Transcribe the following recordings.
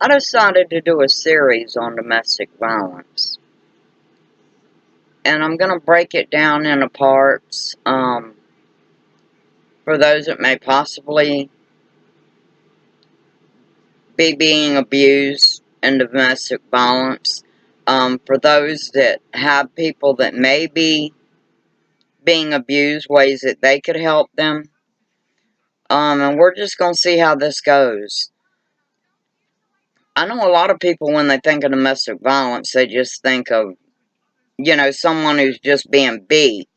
I decided to do a series on domestic violence. And I'm going to break it down into parts for those that may possibly be being abused in domestic violence. For those that have people that may be being abused, ways that they could help them. And we're just going to see how this goes. I know a lot of people, when they think of domestic violence, they just think of, someone who's just being beat.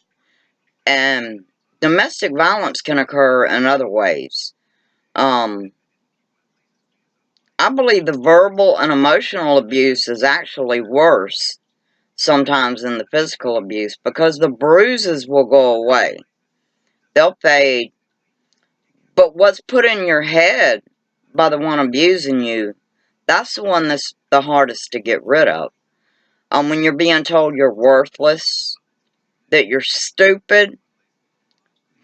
And domestic violence can occur in other ways. I believe the verbal and emotional abuse is actually worse sometimes than the physical abuse, because the bruises will go away. They'll fade. But what's put in your head by the one abusing you, that's the one that's the hardest to get rid of. When you're being told you're worthless, that you're stupid,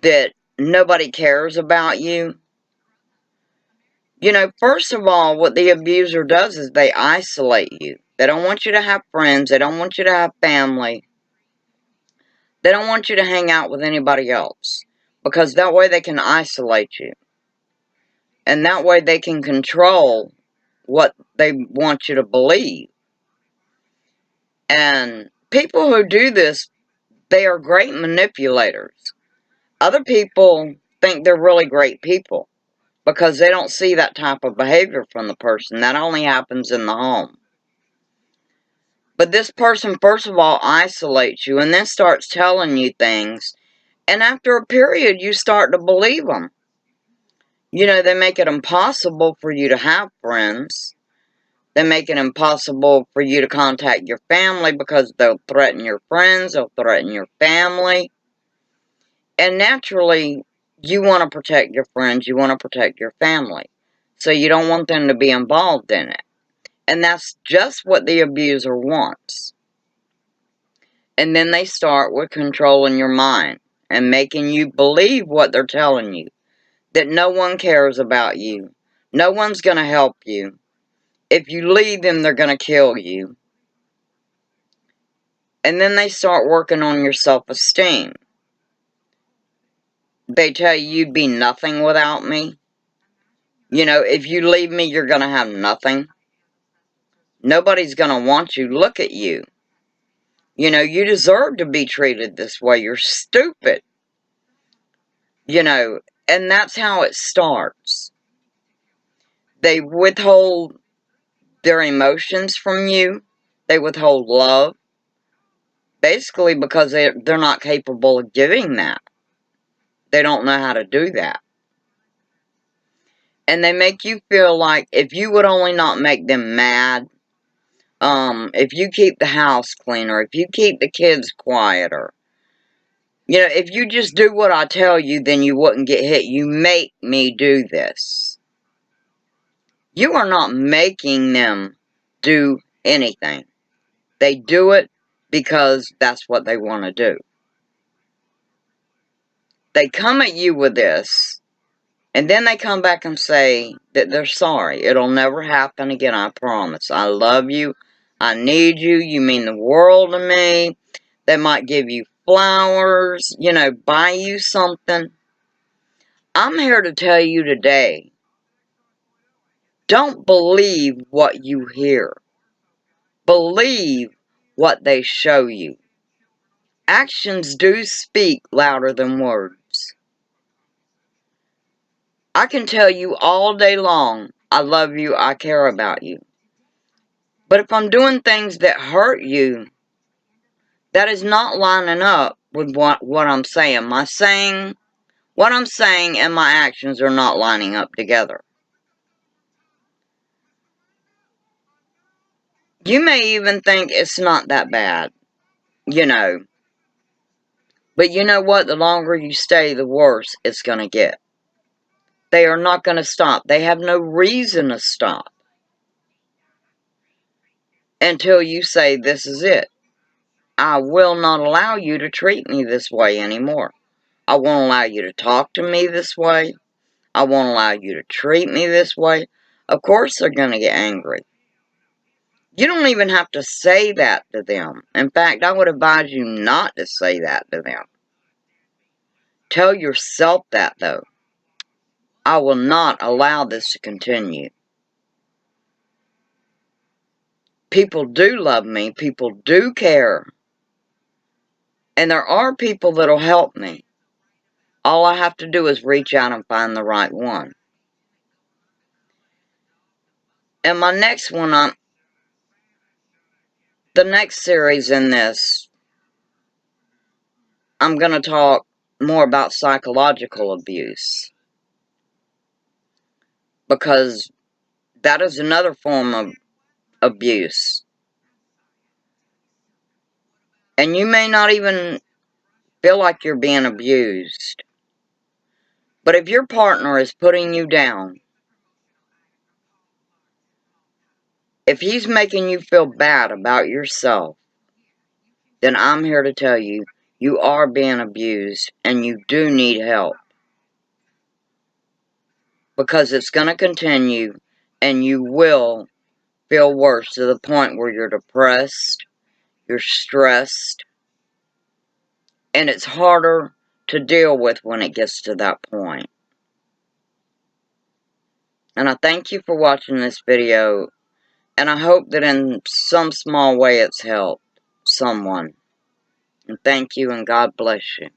that nobody cares about you. First of all, what the abuser does is they isolate you. They don't want you to have friends. They don't want you to have family. They don't want you to hang out with anybody else, because that way they can isolate you. And that way they can control what they want you to believe. And people who do this, they are great manipulators. Other people think they're really great people, because they don't see that type of behavior from the person. That only happens in the home. But this person, first of all, isolates you and then starts telling you things. And after a period, you start to believe them. They make it impossible for you to have friends. They make it impossible for you to contact your family, because they'll threaten your friends, they'll threaten your family. And naturally, you want to protect your friends, you want to protect your family. So you don't want them to be involved in it. And that's just what the abuser wants. And then they start with controlling your mind and making you believe what they're telling you. That no one cares about you. No one's going to help you. If you leave them, they're going to kill you. And then they start working on your self-esteem. They tell you you'd be nothing without me. If you leave me, you're going to have nothing. Nobody's going to want you. Look at you. You deserve to be treated this way. You're stupid. And that's how it starts. They withhold their emotions from you. They withhold love. Basically because they're not capable of giving that. They don't know how to do that. And they make you feel like if you would only not make them mad, if you keep the house cleaner, if you keep the kids quieter, if you just do what I tell you, then you wouldn't get hit. You make me do this. You are not making them do anything. They do it because that's what they want to do. They come at you with this, and then they come back and say that they're sorry. It'll never happen again, I promise. I love you. I need you. You mean the world to me. They might give you flowers, buy you something. I'm here to tell you today, don't believe what you hear. Believe what they show you. Actions do speak louder than words. I can tell you all day long, I love you, I care about you. But if I'm doing things that hurt you, that is not lining up with what I'm saying. What I'm saying and my actions are not lining up together. You may even think it's not that bad, But you know what? The longer you stay, the worse it's going to get. They are not going to stop. They have no reason to stop until you say, this is it. I will not allow you to treat me this way anymore. I won't allow you to talk to me this way. I won't allow you to treat me this way. Of course they're going to get angry. You don't even have to say that to them. In fact, I would advise you not to say that to them. Tell yourself that, though. I will not allow this to continue. People do love me. People do care. And there are people that'll help me. All I have to do is reach out and find the right one. And my next one, the next series in this, I'm going to talk more about psychological abuse. Because that is another form of abuse. And you may not even feel like you're being abused. But if your partner is putting you down, if he's making you feel bad about yourself, then I'm here to tell you, you are being abused and you do need help. Because it's going to continue and you will feel worse to the point where you're depressed, you're stressed, and it's harder to deal with when it gets to that point. And I thank you for watching this video, and I hope that in some small way it's helped someone. And thank you, and God bless you.